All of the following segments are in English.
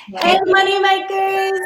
Hey, money makers.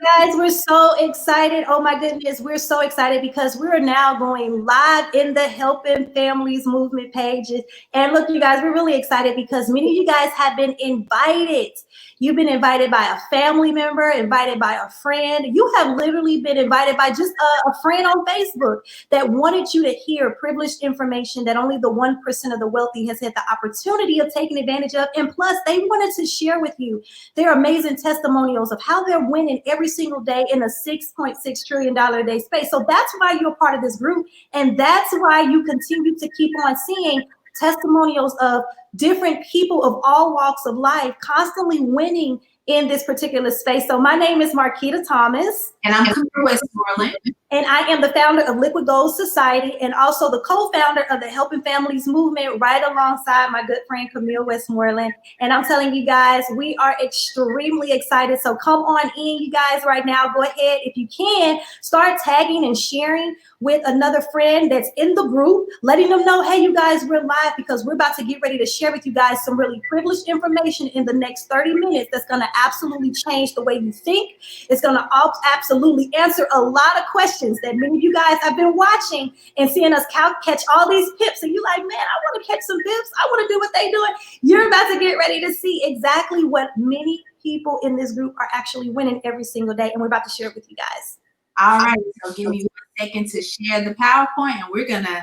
Guys, we're so excited. Oh my goodness, we're so excited because we're now going live in the Helping Families movement pages. And look, you guys, we're really excited because many of you guys have been invited. You've been invited by a family member, invited by a friend. You have literally been invited by just a friend on Facebook that wanted you to hear privileged information that only the 1% of the wealthy has had the opportunity of taking advantage of. And plus, they wanted to share with you their amazing testimonials of how they're winning every single day in a $6.6 trillion a day space. So that's why you're a part of this group. And that's why you continue to keep on seeing testimonials of different people of all walks of life constantly winning in this particular space. So my name is Marquita Thomas. And I'm Camille Westmoreland. And I am the founder of Liquid Gold Society and also the co-founder of the Helping Families movement right alongside my good friend Camille Westmoreland. And I'm telling you guys, we are extremely excited. So come on in, you guys, right now. Go ahead, if you can, start tagging and sharing with another friend that's in the group, letting them know, hey, you guys, we're live because we're about to get ready to share with you guys some really privileged information in the next 30 minutes that's going to absolutely change the way you think. It's going to absolutely answer a lot of questions that many of you guys have been watching and seeing us catch all these pips. And you're like, man, I want to catch some pips. I want to do what they're doing. You're about to get ready to see exactly what many people in this group are actually winning every single day. And we're about to share it with you guys. All right. So give me 1 second to share the PowerPoint and we're going to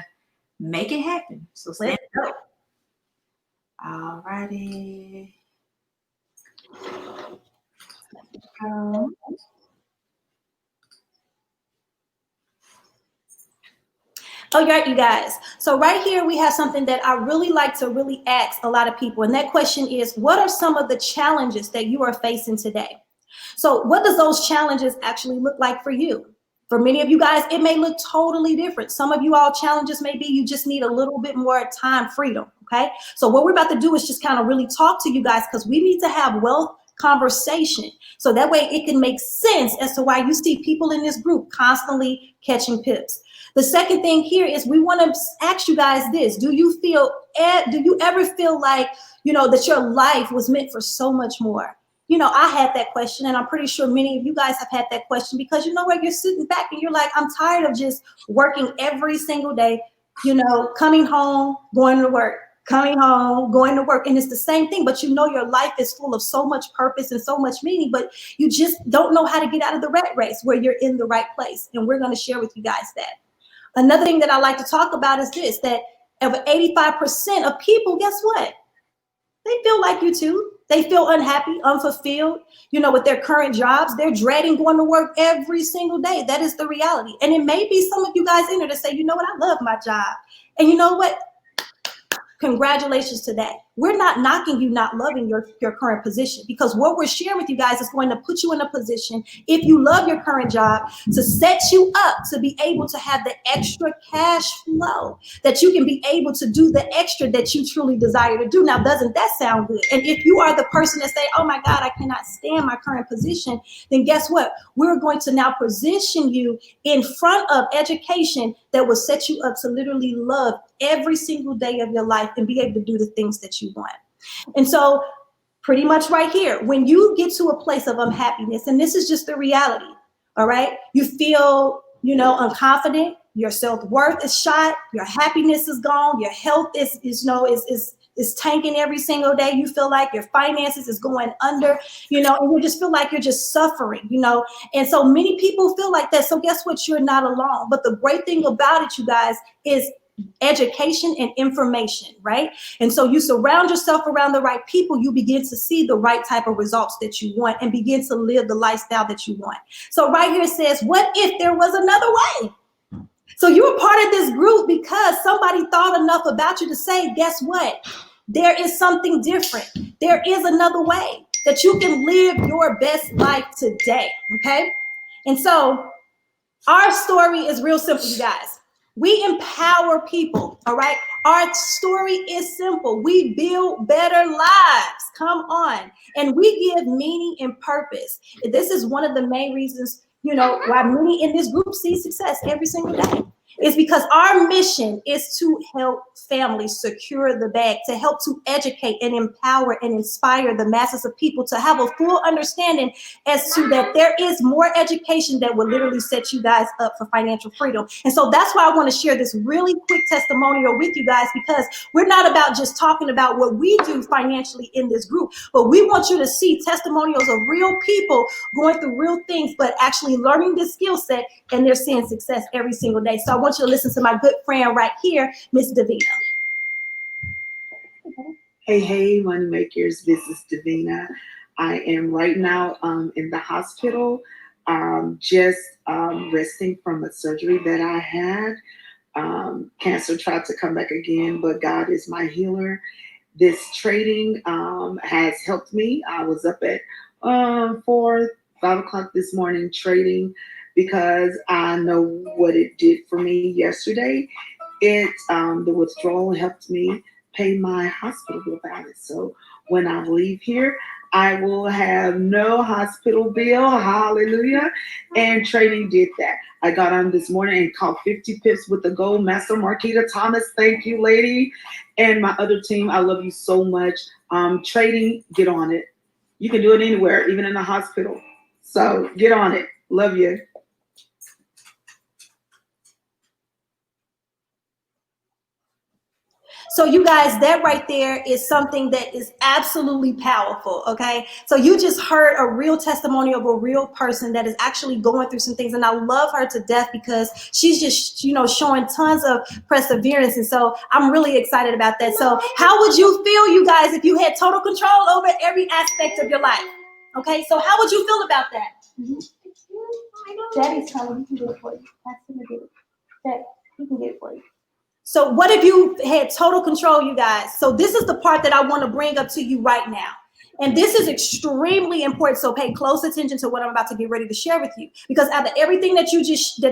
make it happen. So stand up. All righty. Oh, right, you guys. So right here, we have something that I really like to really ask a lot of people. And that question is, what are some of the challenges that you are facing today? So what does those challenges actually look like for you? For many of you guys, it may look totally different. Some of you all challenges may be you just need a little bit more time freedom, okay? So what we're about to do is just kind of really talk to you guys because we need to have wealth conversation. So that way it can make sense as to why you see people in this group constantly catching pips. The second thing here is we want to ask you guys this. Do you ever feel like, that your life was meant for so much more? I had that question, and I'm pretty sure many of you guys have had that question because you know where you're sitting back and you're like, I'm tired of just working every single day, coming home, going to work, coming home, going to work. And it's the same thing, but your life is full of so much purpose and so much meaning, but you just don't know how to get out of the rat race where you're in the right place. And we're going to share with you guys that. Another thing that I like to talk about is this, that over 85% of people, guess what? They feel like you too. They feel unhappy, unfulfilled, with their current jobs. They're dreading going to work every single day. That is the reality. And it may be some of you guys in there to say, you know what, I love my job. And you know what? Congratulations to that. We're not knocking you not loving your current position because what we're sharing with you guys is going to put you in a position, if you love your current job, to set you up to be able to have the extra cash flow that you can be able to do the extra that you truly desire to do. Now, doesn't that sound good? And if you are the person that say, oh my God, I cannot stand my current position, then guess what? We're going to now position you in front of education that will set you up to literally love every single day of your life and be able to do the things that you want. And so pretty much right here, when you get to a place of unhappiness, and this is just the reality, all right, you feel, unconfident, your self-worth is shot, your happiness is gone, your health is tanking every single day. You feel like your finances is going under, and you just feel like you're just suffering, and so many people feel like that. So guess what? You're not alone. But the great thing about it, you guys, is education and information, right? And so you surround yourself around the right people, you begin to see the right type of results that you want and begin to live the lifestyle that you want. So right here it says, what if there was another way? So you were part of this group because somebody thought enough about you to say, guess what? There is something different. There is another way that you can live your best life today, okay? And so our story is real simple, you guys. We empower people, all right? Our story is simple. We build better lives. Come on. And we give meaning and purpose. This is one of the main reasons, why many in this group see success every single day. It's because our mission is to help families secure the bag, to help to educate and empower and inspire the masses of people to have a full understanding as to that there is more education that will literally set you guys up for financial freedom. And so that's why I want to share this really quick testimonial with you guys, because we're not about just talking about what we do financially in this group, but we want you to see testimonials of real people going through real things, but actually learning this skill set, and they're seeing success every single day. So I want you to listen to my good friend right here, Miss Davina. Hey, money makers, this is Davina. I am right now in the hospital, just resting from a surgery that I had. Cancer tried to come back again, but God is my healer. This trading has helped me. I was up at 5 o'clock this morning trading because I know what it did for me yesterday. The withdrawal helped me pay my hospital bill balance. So when I leave here, I will have no hospital bill. Hallelujah. And trading did that. I got on this morning and caught 50 pips with the gold master, Marquita Thomas. Thank you, lady. And my other team, I love you so much. Trading, get on it. You can do it anywhere, even in the hospital. So get on it. Love you. So you guys, that right there is something that is absolutely powerful, okay? So you just heard a real testimony of a real person that is actually going through some things, and I love her to death because she's just, showing tons of perseverance, and so I'm really excited about that. So how would you feel, you guys, if you had total control over every aspect of your life? Okay, so how would you feel about that? Daddy's telling you, he can do it for you. Ask him to do it. Dad, he can get it for you. So what if you had total control, you guys? So this is the part that I want to bring up to you right now. And this is extremely important. So pay close attention to what I'm about to get ready to share with you, because out of everything that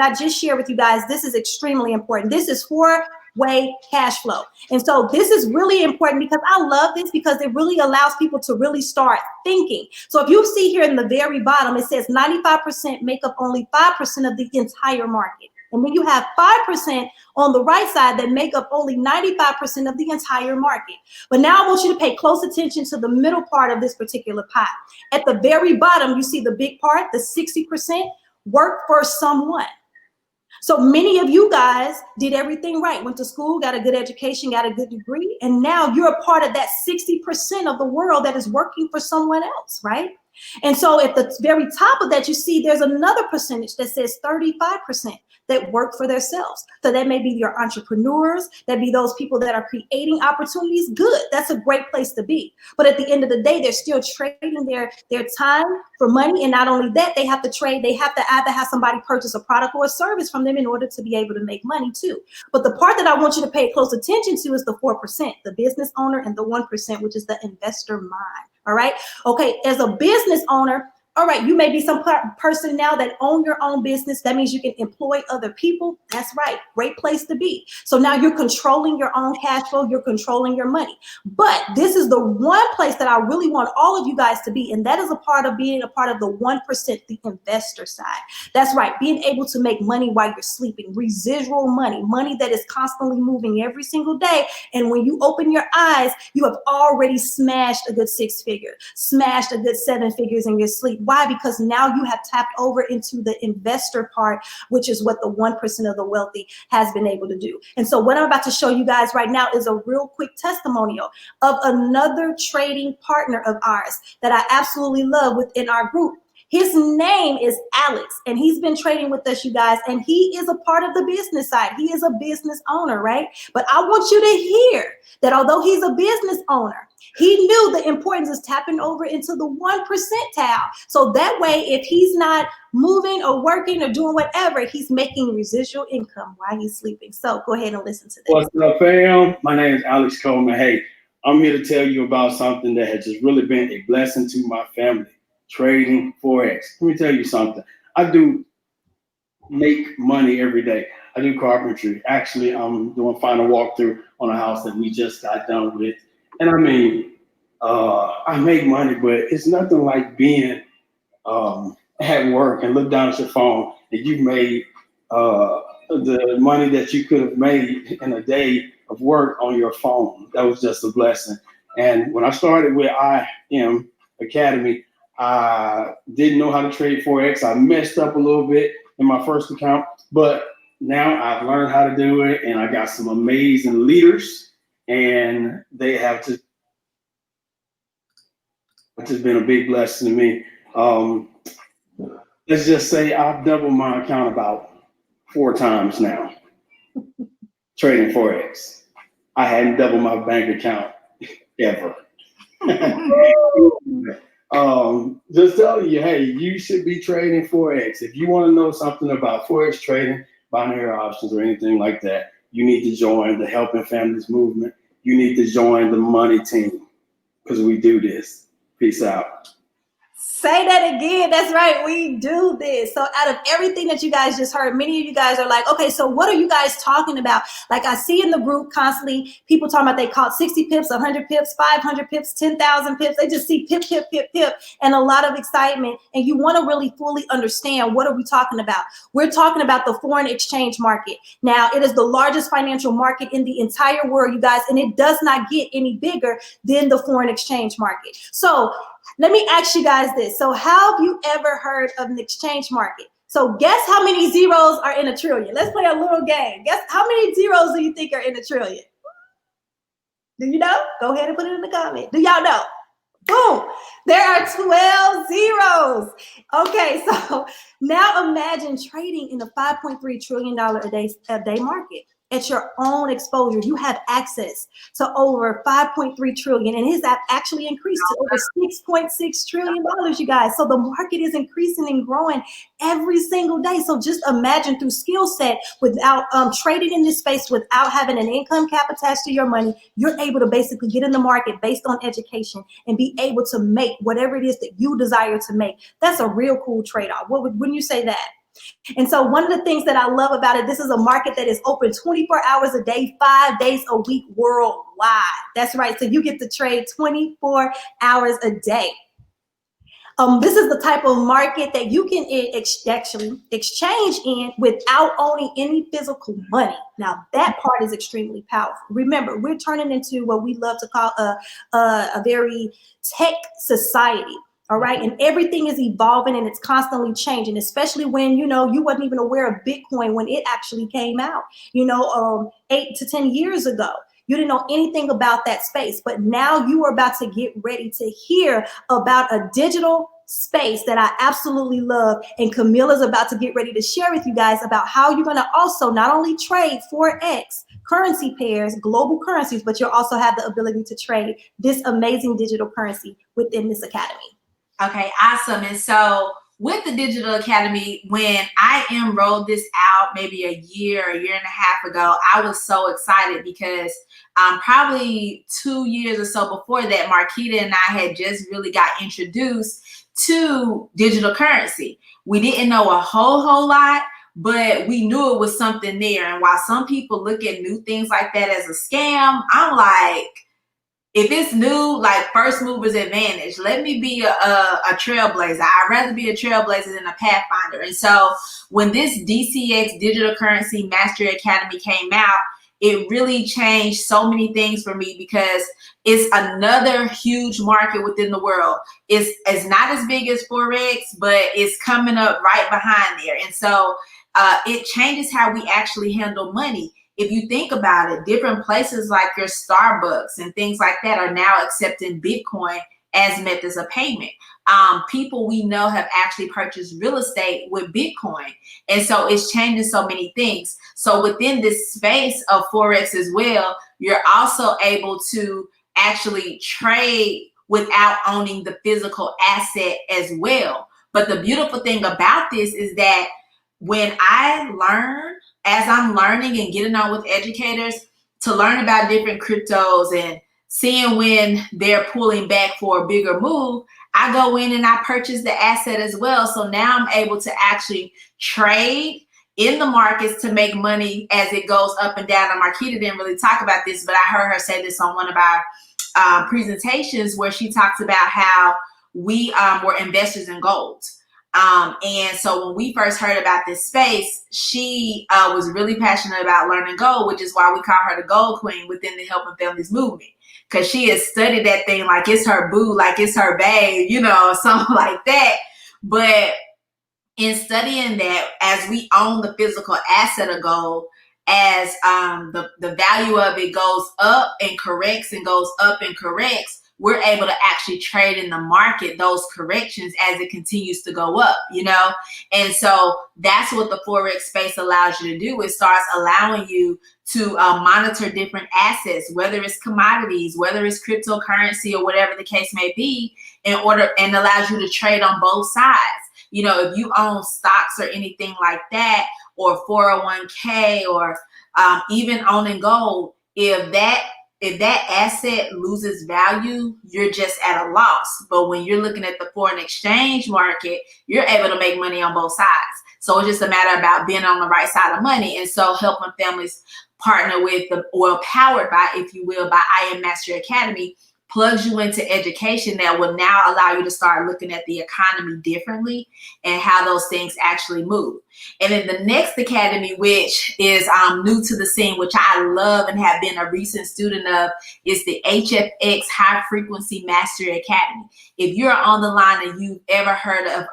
I just shared with you guys, this is extremely important. This is four-way cash flow. And so this is really important because I love this, because it really allows people to really start thinking. So if you see here in the very bottom, it says 95% make up only 5% of the entire market. And then you have 5% on the right side that make up only 95% of the entire market. But now I want you to pay close attention to the middle part of this particular pie. At the very bottom, you see the big part, the 60%, work for someone. So many of you guys did everything right, went to school, got a good education, got a good degree, and now you're a part of that 60% of the world that is working for someone else, right? And so at the very top of that, you see there's another percentage that says 35% that work for themselves. So that may be your entrepreneurs, that be those people that are creating opportunities. Good, that's a great place to be. But at the end of the day, they're still trading their time for money. And not only that, they have to trade, they have to either have somebody purchase a product or a service from them in order to be able to make money too. But the part that I want you to pay close attention to is the 4%, the business owner, and the 1%, which is the investor mind. All right. Okay. As a business owner, all right, you may be some person now that own your own business. That means you can employ other people. That's right. Great place to be. So now you're controlling your own cash flow. You're controlling your money. But this is the one place that I really want all of you guys to be. And that is a part of being a part of the 1%, the investor side. That's right. Being able to make money while you're sleeping, residual money, money that is constantly moving every single day. And when you open your eyes, you have already smashed a good 6 figure, smashed a good 7 figures in your sleep. Why? Because now you have tapped over into the investor part, which is what the 1% of the wealthy has been able to do. And so what I'm about to show you guys right now is a real quick testimonial of another trading partner of ours that I absolutely love within our group. His name is Alex, and he's been trading with us, you guys, and he is a part of the business side. He is a business owner, right? But I want you to hear that although he's a business owner, he knew the importance of tapping over into the 1%. So that way, if he's not moving or working or doing whatever, he's making residual income while he's sleeping. So go ahead and listen to this. What's up, fam? My name is Alex Coleman. Hey, I'm here to tell you about something that has just really been a blessing to my family. Trading Forex. Let me tell you something. I do make money every day. I do carpentry. Actually, I'm doing final walkthrough on a house that we just got done with. And I mean, I make money, but it's nothing like being at work and look down at your phone and you've made the money that you could have made in a day of work on your phone. That was just a blessing. And when I started with IM Academy, I didn't know how to trade Forex. I messed up a little bit in my first account, but now I've learned how to do it, and I got some amazing leaders, and they have just, it's just been a big blessing to me. Let's just say I've doubled my account about 4 times now, trading Forex. I hadn't doubled my bank account ever. Just telling you, hey, you should be trading Forex. If you want to know something about Forex trading, binary options, or anything like that, you need to join the Helping Families movement. You need to join the money team, because we do this. Peace out. Say that again. That's right. We do this. So out of everything that you guys just heard, many of you guys are like, okay, so what are you guys talking about? Like I see in the group constantly people talking about they caught 60 pips, 100 pips, 500 pips, 10,000 pips. They just see pip, pip, pip, pip, and a lot of excitement. And you want to really fully understand, what are we talking about? We're talking about the foreign exchange market. Now, it is the largest financial market in the entire world, you guys, and it does not get any bigger than the foreign exchange market. So let me ask you guys this. So have you ever heard of an exchange market? So guess how many zeros are in a trillion? Let's play a little game. Guess how many zeros do you think are in a trillion? Do you know? Go ahead and put it in the comment. Do y'all know? Boom. There are 12 zeros. Okay, so now imagine trading in a $5.3 trillion a day market. At your own exposure, you have access to over 5.3 trillion, and it has actually increased to over $6.6 trillion, you guys. So the market is increasing and growing every single day. So just imagine, through skill set, without trading in this space, without having an income cap attached to your money, you're able to basically get in the market based on education and be able to make whatever it is that you desire to make. That's a real cool trade-off. Wouldn't you say that? And so one of the things that I love about it, this is a market that is open 24 hours a day, 5 days a week, worldwide. That's right. So you get to trade 24 hours a day. This is the type of market that you can actually exchange in without owning any physical money. Now, that part is extremely powerful. Remember, we're turning into what we love to call a very tech society. All right. And everything is evolving and it's constantly changing, especially when, you wasn't even aware of Bitcoin when it actually came out, 8 to 10 years ago. You didn't know anything about that space, but now you are about to get ready to hear about a digital space that I absolutely love. And Camilla's about to get ready to share with you guys about how you're going to also not only trade Forex, currency pairs, global currencies, but you'll also have the ability to trade this amazing digital currency within this academy. Okay, awesome. And so with the Digital Academy, when I rolled this out maybe a year and a half ago, I was so excited because probably 2 years or so before that, Marquita and I had just really got introduced to digital currency. We didn't know a whole lot, but we knew it was something there. And while some people look at new things like that as a scam, I'm like, if it's new, like first mover's advantage, let me be a trailblazer. I'd rather be a trailblazer than a pathfinder. And so when this DCX Digital Currency Mastery Academy came out, it really changed so many things for me because it's another huge market within the world. It's not as big as Forex, but it's coming up right behind there. And so it changes how we actually handle money. If you think about it, different places like your Starbucks and things like that are now accepting Bitcoin as methods of payment. People we know have actually purchased real estate with Bitcoin. And so it's changing so many things. So within this space of Forex as well, you're also able to actually trade without owning the physical asset as well. But the beautiful thing about this is that when I learn, as I'm learning and getting on with educators to learn about different cryptos and seeing when they're pulling back for a bigger move, I go in and I purchase the asset as well. So now I'm able to actually trade in the markets to make money as it goes up and down. And Marquita didn't really talk about this, but I heard her say this on one of our presentations where she talks about how we were investors in gold. And so when we first heard about this space, she was really passionate about learning gold, which is why we call her the Gold Queen within the Helping Families movement. Because she has studied that thing like it's her boo, like it's her babe, you know, something like that. But in studying that, as we own the physical asset of gold, as the value of it goes up and corrects and goes up and corrects, we're able to actually trade in the market those corrections as it continues to go up, you know? And so that's what the Forex space allows you to do. It starts allowing you to monitor different assets, whether it's commodities, whether it's cryptocurrency or whatever the case may be, and allows you to trade on both sides. You know, if you own stocks or anything like that, or 401k, or even owning gold, if that asset loses value, you're just at a loss. But when you're looking at the foreign exchange market, you're able to make money on both sides. So it's just a matter about being on the right side of money. And so Helping Families partner with powered by, if you will, by I Am Mastery Academy, plugs you into education that will now allow you to start looking at the economy differently and how those things actually move. And then the next academy, which is new to the scene, which I love and have been a recent student of, is the HFX High Frequency Mastery Academy. If you're on the line and you've ever heard of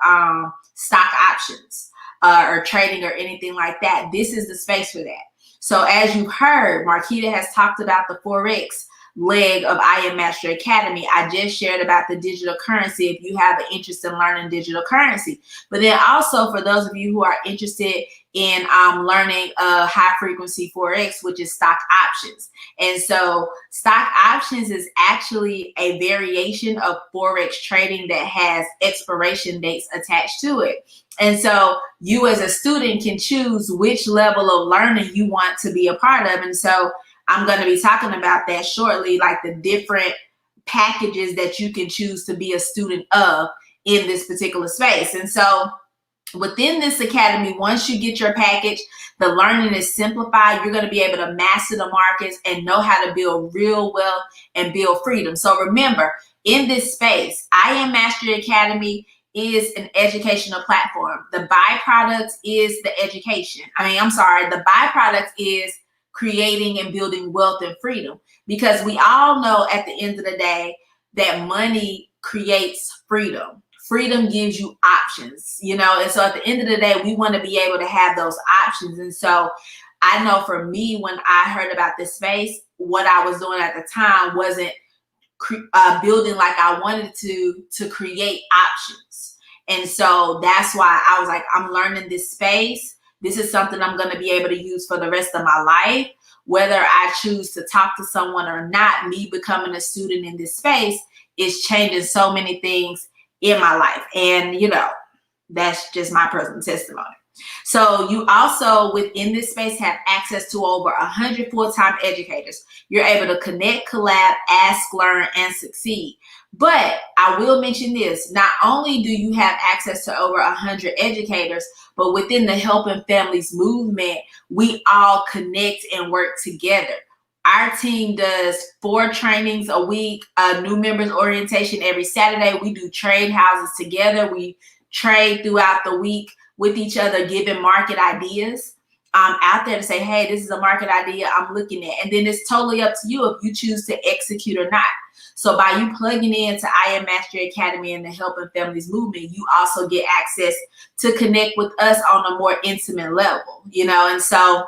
stock options or trading or anything like that, this is the space for that. So as you've heard, Marquita has talked about the Forex leg of I Am Master Academy. I just shared about the digital currency if you have an interest in learning digital currency. But then also for those of you who are interested in learning high frequency Forex, which is stock options. And so stock options is actually a variation of Forex trading that has expiration dates attached to it. And so you as a student can choose which level of learning you want to be a part of. And so I'm going to be talking about that shortly, like the different packages that you can choose to be a student of in this particular space. And so within this academy, once you get your package, the learning is simplified. You're going to be able to master the markets and know how to build real wealth and build freedom. So remember, in this space, I Am Mastery Academy is an educational platform. The byproduct is the education. The byproduct is creating and building wealth and freedom, because we all know at the end of the day that money creates freedom. Freedom gives you options, you know, and so at the end of the day, we want to be able to have those options. And so I know for me, when I heard about this space, what I was doing at the time wasn't building like I wanted to create options. And so that's why I was like, I'm learning this space. This is something I'm going to be able to use for the rest of my life. Whether I choose to talk to someone or not, me becoming a student in this space is changing so many things in my life. And, you know, that's just my personal testimony. So you also within this space have access to over 100 full-time educators. You're able to connect, collab, ask, learn, and succeed. But I will mention this, not only do you have access to over 100 educators, but within the Helping Families movement, we all connect and work together. Our team does 4 trainings a week, new members orientation every Saturday. We do trade houses together. We trade throughout the week with each other, giving market ideas out there to say, hey, this is a market idea I'm looking at. And then it's totally up to you if you choose to execute or not. So by you plugging into I Am Mastery Academy and the Helping Families movement, you also get access to connect with us on a more intimate level, you know? And so,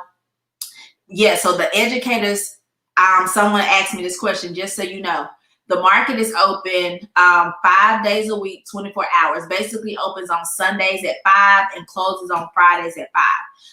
yeah, so the educators, someone asked me this question, just so you know. The market is open 5 days a week, 24 hours. Basically opens on Sundays at 5 and closes on Fridays at 5.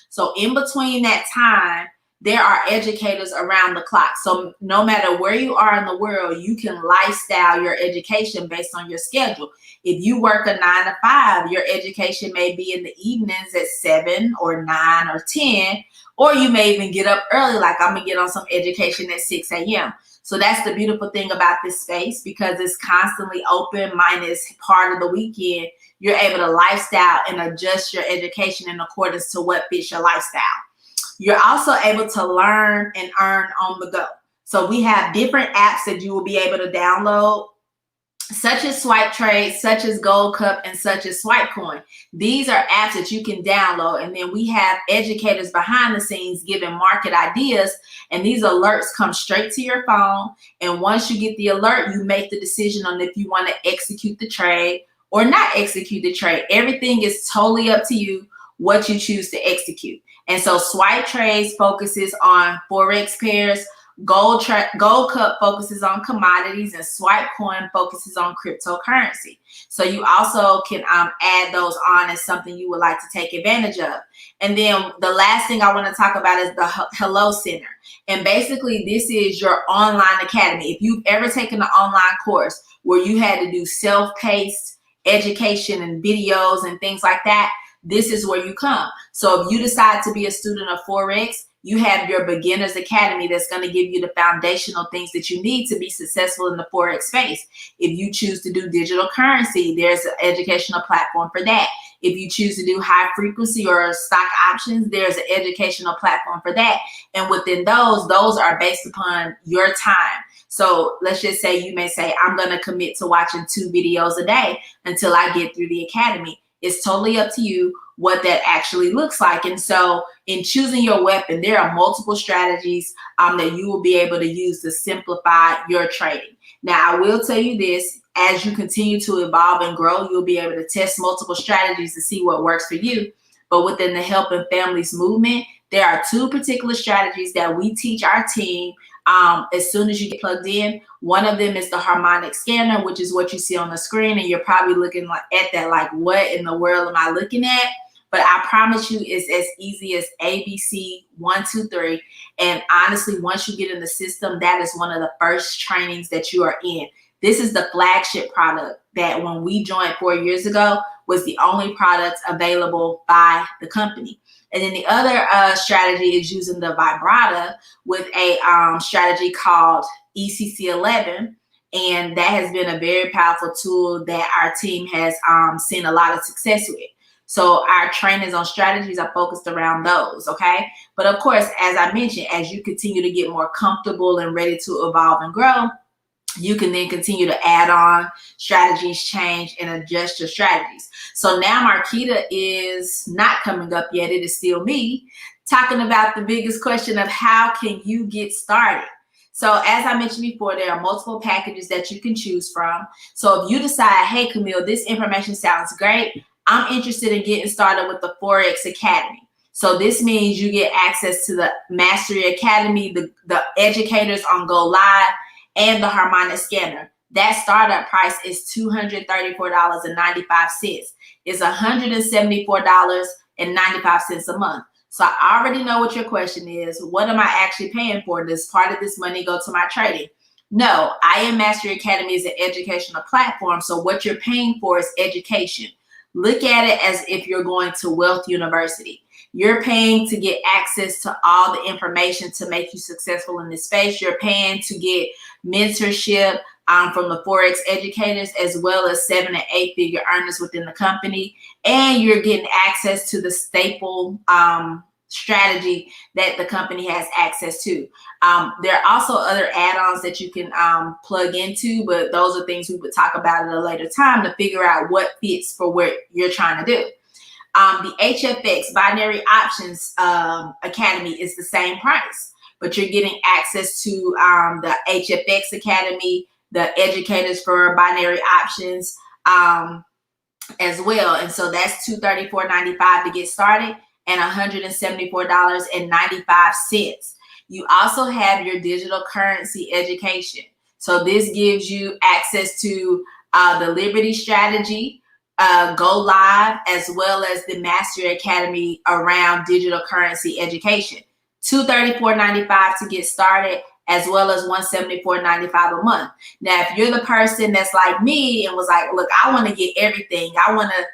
So in between that time, there are educators around the clock. So no matter where you are in the world, you can lifestyle your education based on your schedule. If you work a 9 to 5, your education may be in the evenings at 7 or 9 or 10, or you may even get up early, like I'm gonna get on some education at 6 a.m. So that's the beautiful thing about this space, because it's constantly open minus part of the weekend. You're able to lifestyle and adjust your education in accordance to what fits your lifestyle. You're also able to learn and earn on the go. So we have different apps that you will be able to download. such as Swipe Trade, such as Gold Cup, and such as Swipe Coin. These are apps that you can download, and then we have educators behind the scenes giving market ideas, and these alerts come straight to your phone. And once you get the alert, you make the decision on if you want to execute the trade or not execute the trade. Everything is totally up to you what you choose to execute. And so Swipe Trades focuses on Forex pairs, Gold Cup focuses on commodities, and Swipe Coin focuses on cryptocurrency. So you also can add those on as something you would like to take advantage of. And then the last thing I want to talk about is the Hello Center. And basically this is your online academy. If you've ever taken an online course where you had to do self-paced education and videos and things like that, this is where you come. So if you decide to be a student of Forex, you have your Beginners Academy that's going to give you the foundational things that you need to be successful in the Forex space. If you choose to do digital currency, there's an educational platform for that. If you choose to do high frequency or stock options, there's an educational platform for that. And within those are based upon your time. So let's just say you may say, I'm going to commit to watching 2 videos a day until I get through the academy. It's totally up to you what that actually looks like. And so in choosing your weapon, there are multiple strategies that you will be able to use to simplify your trading. Now, I will tell you this, as you continue to evolve and grow, you'll be able to test multiple strategies to see what works for you. But within the Helping Families movement, there are 2 particular strategies that we teach our team as soon as you get plugged in. One of them is the harmonic scanner, which is what you see on the screen, and you're probably looking at that like, what in the world am I looking at? But I promise you it's as easy as ABC 1, 2, 3. And honestly, once you get in the system, that is one of the first trainings that you are in. This is the flagship product that when we joined 4 years ago was the only product available by the company. And then the other strategy is using the vibrata with a strategy called ECC11. And that has been a very powerful tool that our team has seen a lot of success with. So our trainings on strategies are focused around those, okay? But of course, as I mentioned, as you continue to get more comfortable and ready to evolve and grow, you can then continue to add on strategies, change, and adjust your strategies. So now Marquita is not coming up yet. It is still me talking about the biggest question of how can you get started? So as I mentioned before, there are multiple packages that you can choose from. So if you decide, hey, Camille, this information sounds great, I'm interested in getting started with the Forex Academy. So this means you get access to the Mastery Academy, the educators on Go Live, and the harmonic scanner. That startup price is $234.95. It's $174.95 a month. So I already know what your question is. What am I actually paying for? Does part of this money go to my trading? No, IM Mastery Academy is an educational platform. So what you're paying for is education. Look at it as if you're going to Wealth University. You're paying to get access to all the information to make you successful in this space. You're paying to get mentorship from the Forex educators, as well as 7- and 8-figure earners within the company. And you're getting access to the staple strategy that the company has access to. There are also other add-ons that you can plug into, but those are things we would talk about at a later time to figure out what fits for what you're trying to do. The HFX Binary Options Academy is the same price, but you're getting access to the HFX Academy, the educators for binary options as well. And so that's $234.95 to get started and $174.95. You also have your digital currency education. So this gives you access to the Liberty strategy, Go Live, as well as the Mastery Academy around digital currency education. $234.95 to get started, as well as $174.95 a month. Now, if you're the person that's like me and was like, look, I want to get everything. I want to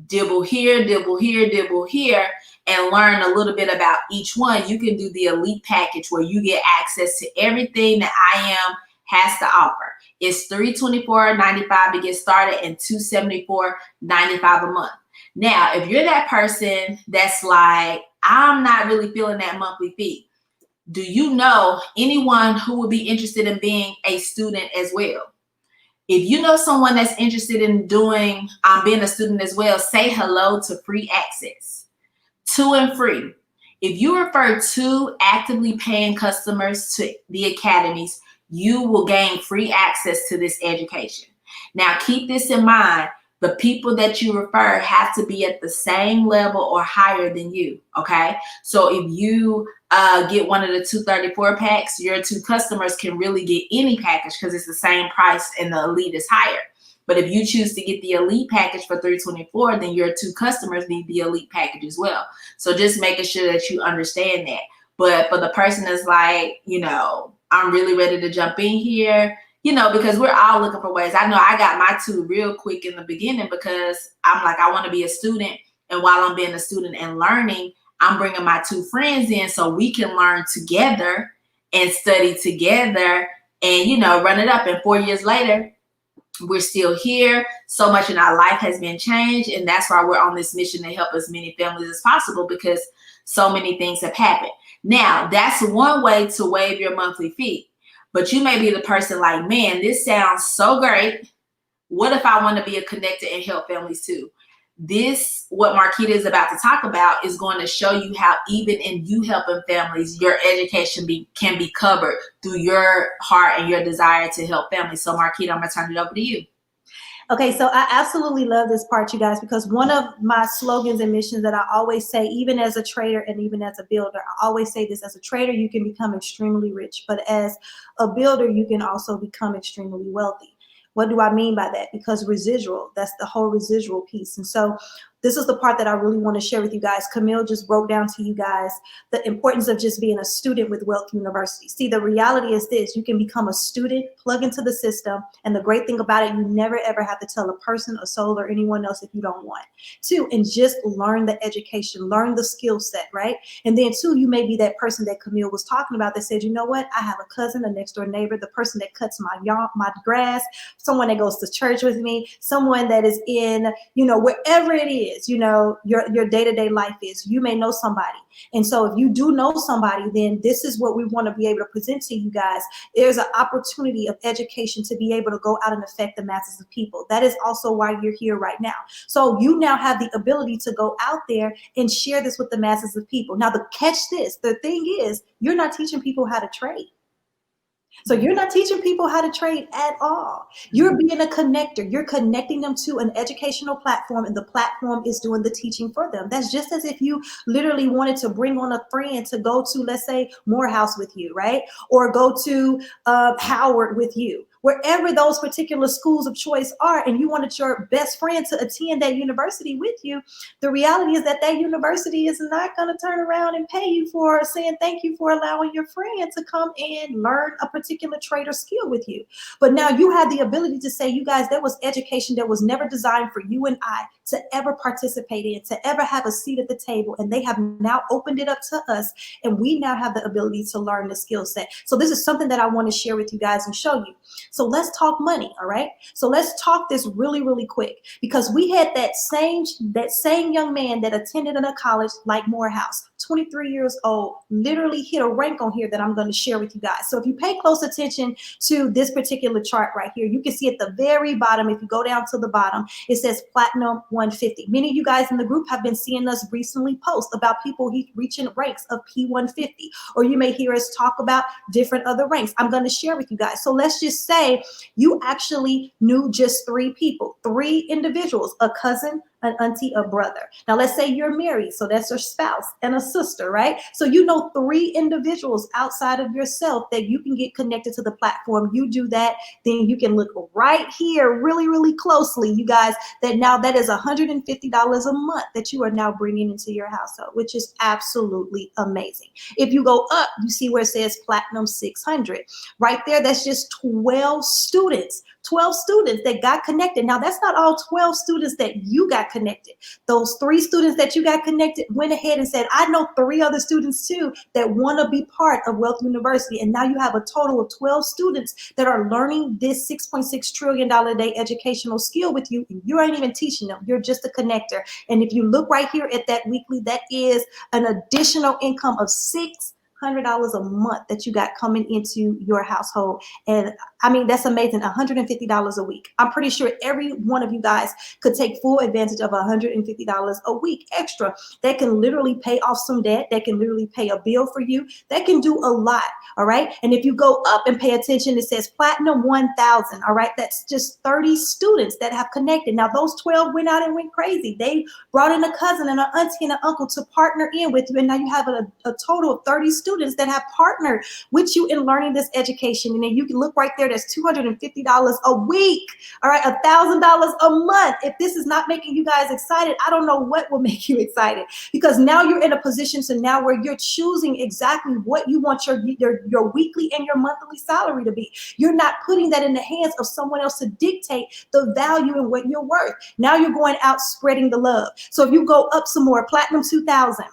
dibble here, dibble here, dibble here, and learn a little bit about each one. You can do the elite package where you get access to everything that IM has to offer. It's $324.95 to get started and $274.95 a month. Now, if you're that person that's like, I'm not really feeling that monthly fee, do you know anyone who would be interested in being a student as well? If you know someone that's interested in doing being a student as well, say hello to free access. 2 and free. If you refer 2 actively paying customers to the academies, you will gain free access to this education. Now, keep this in mind. The people that you refer have to be at the same level or higher than you, okay? So if you get one of the 234 packs, your 2 customers can really get any package because it's the same price and the elite is higher. But if you choose to get the elite package for $324, then your 2 customers need the elite package as well. So just making sure that you understand that. But for the person that's like, you know, I'm really ready to jump in here, you know, because we're all looking for ways. I know I got my 2 real quick in the beginning because I'm like, I want to be a student. And while I'm being a student and learning, I'm bringing my 2 friends in so we can learn together and study together and, you know, run it up. And 4 years later, we're still here. So much in our life has been changed. And that's why we're on this mission to help as many families as possible because so many things have happened. Now, that's one way to waive your monthly fee. But you may be the person like, man, this sounds so great. What if I want to be a connector and help families too? This, what Marquita is about to talk about, is going to show you how even in you helping families, your education can be covered through your heart and your desire to help families. So Marquita, I'm going to turn it over to you. Okay, so I absolutely love this part, you guys, because one of my slogans and missions that I always say, even as a trader and even as a builder, I always say this: as a trader, you can become extremely rich, but as a builder, you can also become extremely wealthy. What do I mean by that? Because residual, that's the whole residual piece. And so this is the part that I really want to share with you guys. Camille just broke down to you guys the importance of just being a student with Wealth University. See, the reality is this: you can become a student, plug into the system, and the great thing about it, you never ever have to tell a person, a soul, or anyone else if you don't want to, and just learn the education, learn the skill set, right? And then 2, you may be that person that Camille was talking about that said, you know what, I have a cousin, a next door neighbor, the person that cuts my grass, someone that goes to church with me, someone that is in, you know, wherever it is, you know, your day-to-day life is. You may know somebody. And so if you do know somebody, then this is what we want to be able to present to you guys. There's an opportunity of education to be able to go out and affect the masses of people. That is also why you're here right now. So you now have the ability to go out there and share this with the masses of people. Now, the thing is, you're not teaching people how to trade. So you're not teaching people how to trade at all. You're being a connector. You're connecting them to an educational platform, and the platform is doing the teaching for them. That's just as if you literally wanted to bring on a friend to go to, let's say, Morehouse with you, right? Or go to Howard with you. Wherever those particular schools of choice are, and you wanted your best friend to attend that university with you, the reality is that that university is not going to turn around and pay you for saying thank you for allowing your friend to come and learn a particular trade or skill with you. But now you have the ability to say, you guys, there was education that was never designed for you and I to ever participate in, to ever have a seat at the table, and they have now opened it up to us, and we now have the ability to learn the skill set. So this is something that I want to share with you guys and show you. So let's talk money, all right? So let's talk this really, really quick, because we had that same young man that attended in a college like Morehouse, 23 years old, literally hit a rank on here that I'm going to share with you guys. So if you pay close attention to this particular chart right here, you can see at the very bottom, if you go down to the bottom, it says Platinum 150. Many of you guys in the group have been seeing us recently post about people reaching ranks of P150, or you may hear us talk about different other ranks. I'm going to share with you guys. So let's just say you actually knew just 3 people, 3 individuals: a cousin, an auntie, a brother. Now let's say you're married, so that's your spouse and a sister, right? So you know 3 individuals outside of yourself that you can get connected to the platform. You do that, then you can look right here really, really closely, you guys, that now that is $150 a month that you are now bringing into your household, which is absolutely amazing. If you go up, you see where it says Platinum 600. Right there, that's just 12 students that got connected. Now, that's not all 12 students that you got connected. Those 3 students that you got connected went ahead and said, I know 3 other students too that want to be part of Wealth University. And now you have a total of 12 students that are learning this $6.6 trillion a day educational skill with you. And you ain't even teaching them. You're just a connector. And if you look right here at that weekly, that is an additional income of $6 a month that you got coming into your household. And I mean, that's amazing. $150 a week. I'm pretty sure every one of you guys could take full advantage of $150 a week extra. That can literally pay off some debt. That can literally pay a bill for you. That can do a lot. All right. And if you go up and pay attention, it says Platinum 1000. All right. That's just 30 students that have connected. Now, those 12 went out and went crazy. They brought in a cousin and an auntie and an uncle to partner in with you. And now you have a total of 30 students that have partnered with you in learning this education. And then you can look right there. That's $250 a week. All right. $1,000 a month. If this is not making you guys excited, I don't know what will make you excited, because now you're in a position to now where you're choosing exactly what you want your weekly and your monthly salary to be. You're not putting that in the hands of someone else to dictate the value and what you're worth. Now you're going out spreading the love. So if you go up some more, Platinum 2000,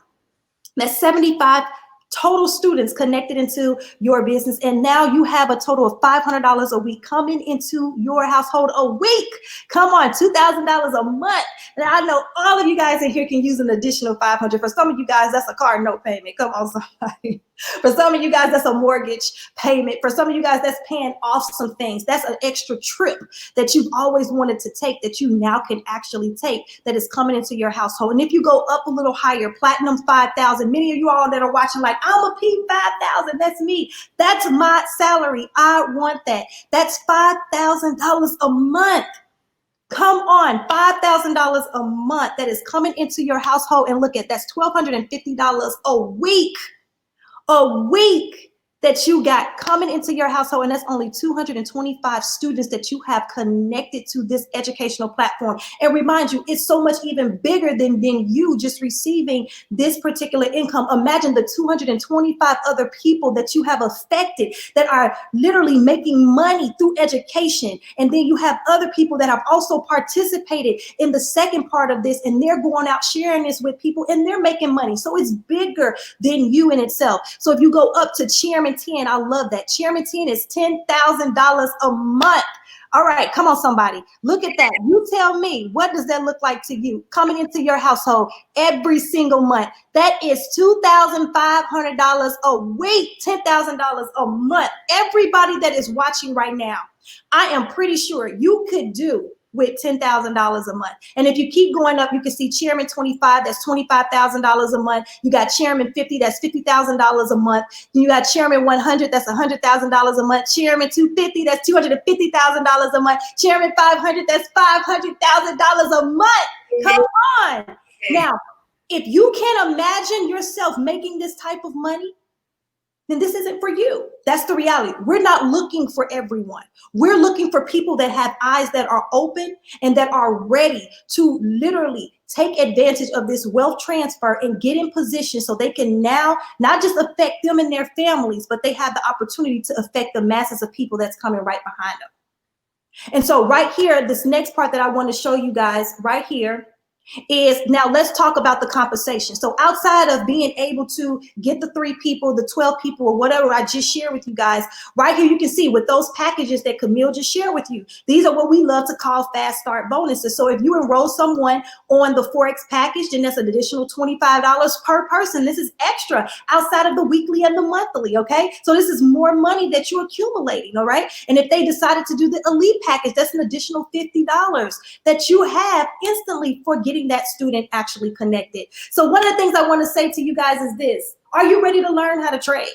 that's 75 total students connected into your business. And now you have a total of $500 a week coming into your household a week. Come on, $2,000 a month. And I know all of you guys in here can use an additional $500. For some of you guys, that's a car note payment. Come on, somebody. For some of you guys, that's a mortgage payment. For some of you guys, that's paying off some things. That's an extra trip that you've always wanted to take that you now can actually take, that is coming into your household. And if you go up a little higher, Platinum 5000, many of you all that are watching like, I'm a P5000, that's me. That's my salary. I want that. That's $5,000 a month. Come on, $5,000 a month that is coming into your household. And look at, that's $1,250 a week. A week that you got coming into your household, and that's only 225 students that you have connected to this educational platform. And remind you, it's so much even bigger than you just receiving this particular income. Imagine the 225 other people that you have affected that are literally making money through education. And then you have other people that have also participated in the second part of this, and they're going out sharing this with people and they're making money. So it's bigger than you in itself. So if you go up to Chairman 10, I love that. Chairman 10 is $10,000 a month. All right, come on, somebody. Look at that. You tell me, what does that look like to you coming into your household every single month? That is $2,500 a week, $10,000 a month. Everybody that is watching right now, I am pretty sure you could do with $10,000 a month. And if you keep going up, you can see Chairman 25, that's $25,000 a month. You got Chairman 50, that's $50,000 a month. You got Chairman 100, that's $100,000 a month. Chairman 250, that's $250,000 a month. Chairman 500, that's $500,000 a month. Come on. Now, if you can't imagine yourself making this type of money, then this isn't for you. That's the reality. We're not looking for everyone. We're looking for people that have eyes that are open and that are ready to literally take advantage of this wealth transfer and get in position so they can now not just affect them and their families, but they have the opportunity to affect the masses of people that's coming right behind them. And so right here, this next part that I want to show you guys right here is, now let's talk about the compensation. So outside of being able to get the 3 people, the 12 people, or whatever I just shared with you guys, right here you can see with those packages that Camille just shared with you, these are what we love to call fast start bonuses. So if you enroll someone on the Forex package, then that's an additional $25 per person. This is extra outside of the weekly and the monthly, okay? So this is more money that you're accumulating, all right? And if they decided to do the elite package, that's an additional $50 that you have instantly for getting that student actually connected. So one of the things I want to say to you guys is this: are you ready to learn how to trade?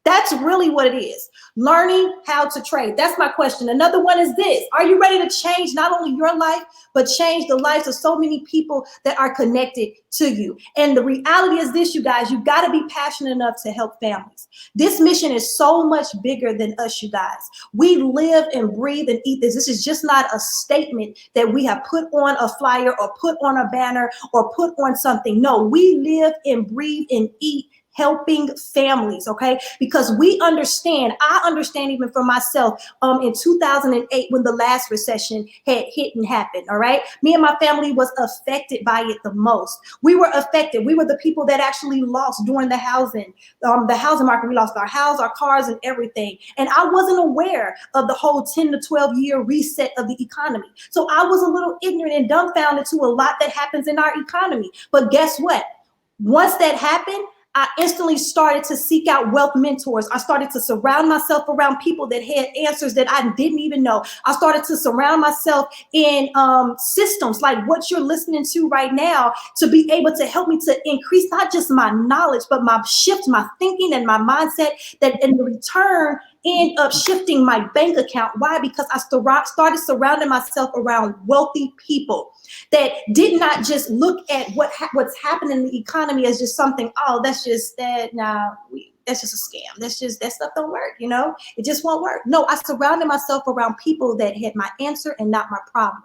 That's really what it is. Learning how to trade. That's my question. Another one is this: are you ready to change not only your life, but change the lives of so many people that are connected to you? And the reality is this, you guys, you got to be passionate enough to help families. This mission is so much bigger than us, you guys. We live and breathe and eat this. This is just not a statement that we have put on a flyer or put on a banner or put on something. No, we live and breathe and eat helping families, okay? Because we understand, I understand even for myself, in 2008 when the last recession had hit and happened, all right? Me and my family was affected by it the most. We were affected. We were the people that actually lost during the housing market. We lost our house, our cars, and everything. And I wasn't aware of the whole 10 to 12 year reset of the economy. So I was a little ignorant and dumbfounded to a lot that happens in our economy. But guess what? Once that happened, I instantly started to seek out wealth mentors. I started to surround myself around people that had answers that I didn't even know. I started to surround myself in systems like what you're listening to right now to be able to help me to increase not just my knowledge, but my shift, my thinking and my mindset, that in return end up shifting my bank account. Why? Because I started surrounding myself around wealthy people that did not just look at what's happening in the economy as just something, oh, that's just that. That's just a scam. That stuff don't work, it just won't work. No, I surrounded myself around people that had my answer and not my problem.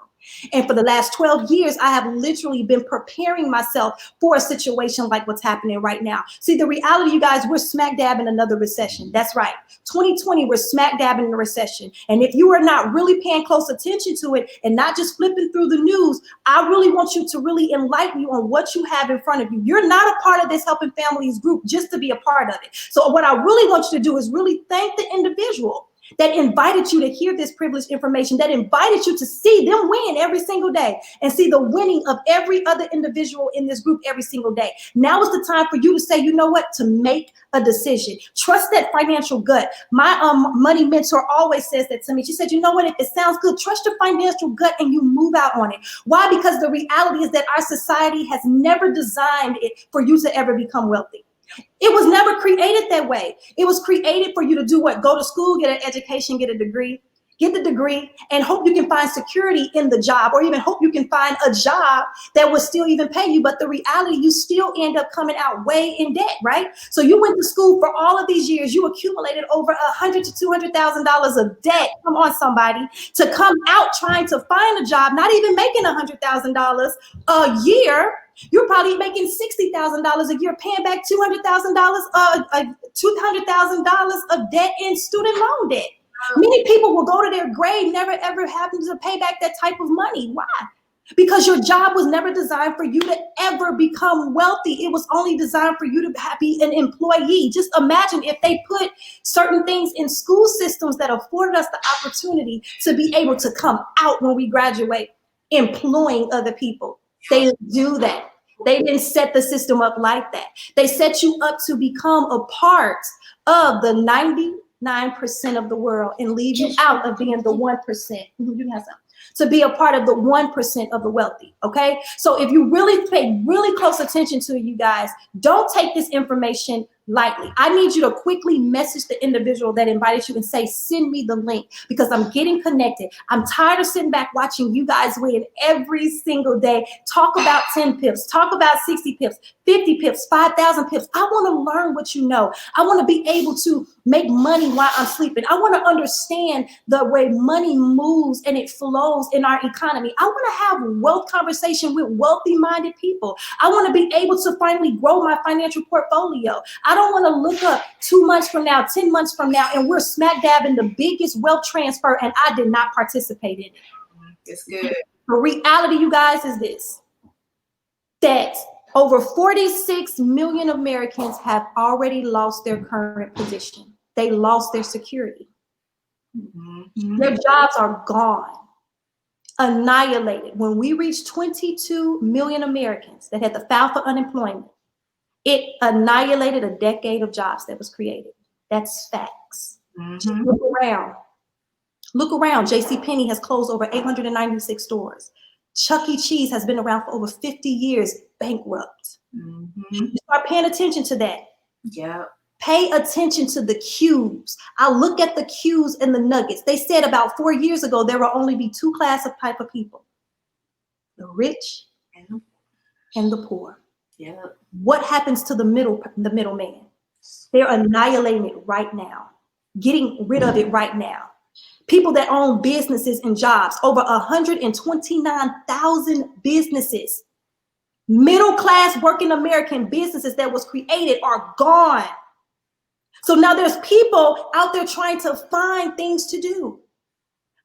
And for the last 12 years, I have literally been preparing myself for a situation like what's happening right now. See, the reality, you guys, we're smack dab in another recession. That's right. 2020, we're smack dab in a recession. And if you are not really paying close attention to it and not just flipping through the news, I really want you to really enlighten you on what you have in front of you. You're not a part of this Helping Families group just to be a part of it. So what I really want you to do is really thank the individual that invited you to hear this privileged information, that invited you to see them win every single day and see the winning of every other individual in this group every single day. Now is the time for you to say, you know what, to make a decision. Trust that financial gut. My money mentor always says that to me. She said, you know what, if it sounds good, trust your financial gut and you move out on it. Why? Because the reality is that our society has never designed it for you to ever become wealthy. It was never created that way. It was created for you to do what? Go to school, get an education, get the degree, and hope you can find security in the job, or even hope you can find a job that will still even pay you. But the reality, you still end up coming out way in debt, right? So you went to school for all of these years. You accumulated over $100,000 to $200,000 of debt. Come on, somebody, to come out trying to find a job, not even making $100,000 a year. You're probably making $60,000 a year, paying back $200,000 of debt in student loan debt. Many people will go to their grave never ever having to pay back that type of money. Why? Because your job was never designed for you to ever become wealthy. It was only designed for you to be an employee. Just imagine if they put certain things in school systems that afforded us the opportunity to be able to come out when we graduate, employing other people. They didn't do that. They didn't set the system up like that. They set you up to become a part of the 99% of the world and leave you out of being the 1%. You can have some. To be a part of the 1% of the wealthy, okay? So if you really pay really close attention to it, you guys, don't take this information lightly. I need you to quickly message the individual that invited you and say, send me the link, because I'm getting connected. I'm tired of sitting back watching you guys win every single day. Talk about 10 pips, talk about 60 pips, 50 pips, 5,000 pips. I want to learn what you know. I want to be able to make money while I'm sleeping. I want to understand the way money moves and it flows in our economy. I want to have wealth conversation with wealthy minded people. I want to be able to finally grow my financial portfolio. I don't want to look up 2 months from now, 10 months from now, and we're smack dab in the biggest wealth transfer and I did not participate in it. It's good. The reality, you guys, is this, that over 46 million Americans have already lost their current position. They lost their security. Mm-hmm. Their jobs are gone, annihilated. When we reached 22 million Americans that had to file for unemployment, it annihilated a decade of jobs that was created. That's facts. Mm-hmm. Look around. Look around. JCPenney has closed over 896 stores. Chuck E. Cheese has been around for over 50 years, bankrupt. Mm-hmm. You start paying attention to that. Yeah. Pay attention to the cues. I look at the cues and the nuggets. They said about 4 years ago, there will only be two class of type of people: the rich and the poor. Yeah. What happens to the middleman? They're annihilating it right now, getting rid of it right now. People that own businesses and jobs, over 129,000 businesses, middle class working American businesses that was created are gone. So now there's people out there trying to find things to do,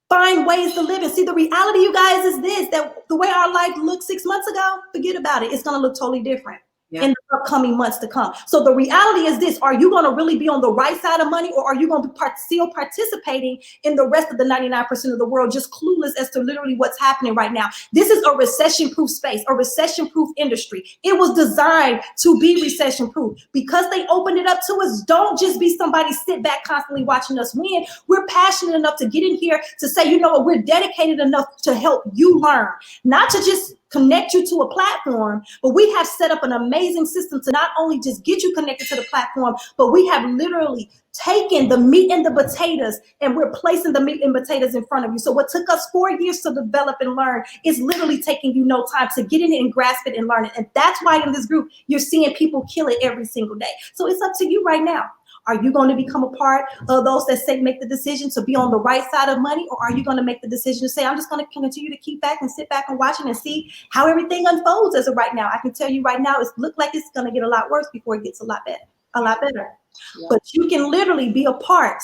find ways to live. And see, the reality, you guys, is this, that the way our life looked 6 months ago, forget about it. It's going to look totally different. in the upcoming months to come. So the reality is this: are you going to really be on the right side of money, or are you going to be still participating in the rest of the 99% of the world, just clueless as to literally what's happening right now? This is a recession-proof space, a recession-proof industry. It was designed to be recession-proof. Because they opened it up to us, don't just be somebody sit back constantly watching us win. We're passionate enough to get in here to say, you know what, we're dedicated enough to help you learn, not to just connect you to a platform, but we have set up an amazing system to not only just get you connected to the platform, but we have literally taken the meat and the potatoes, and we're placing the meat and potatoes in front of you. So what took us 4 years to develop and learn is literally taking you no time to get in it and grasp it and learn it. And that's why in this group, you're seeing people kill it every single day. So it's up to you right now. Are you going to become a part of those that say make the decision to be on the right side of money, or are you going to make the decision to say, I'm just going to continue to keep back and sit back and watch it and see how everything unfolds as of right now? I can tell you right now, it looks like it's going to get a lot worse before it gets a lot better. Yeah. But you can literally be a part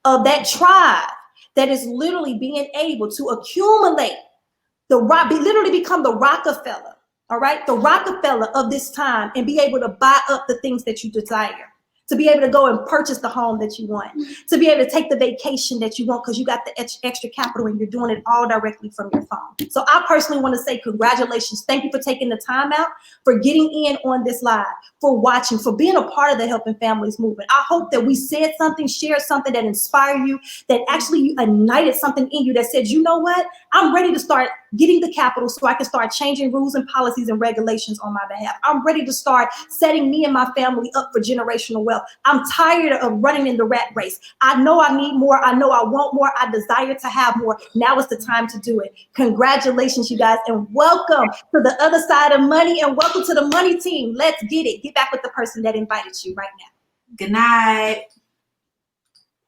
of that tribe that is literally being able to accumulate literally become the Rockefeller, all right? The Rockefeller of this time, and be able to buy up the things that you desire. To be able to go and purchase the home that you want, to be able to take the vacation that you want because you got the extra capital and you're doing it all directly from your phone. So I personally want to say congratulations. Thank you for taking the time out, for getting in on this live, for watching, for being a part of the Helping Families movement. I hope that we said something, shared something that inspired you, that actually ignited something in you that said, you know what? I'm ready to start getting the capital so I can start changing rules and policies and regulations on my behalf. I'm ready to start setting me and my family up for generational wealth. I'm tired of running in the rat race. I know I need more. I know I want more. I desire to have more. Now is the time to do it. Congratulations, you guys, and welcome to the other side of money, and welcome to the money team. Let's get it. Get back with the person that invited you right now. Good night.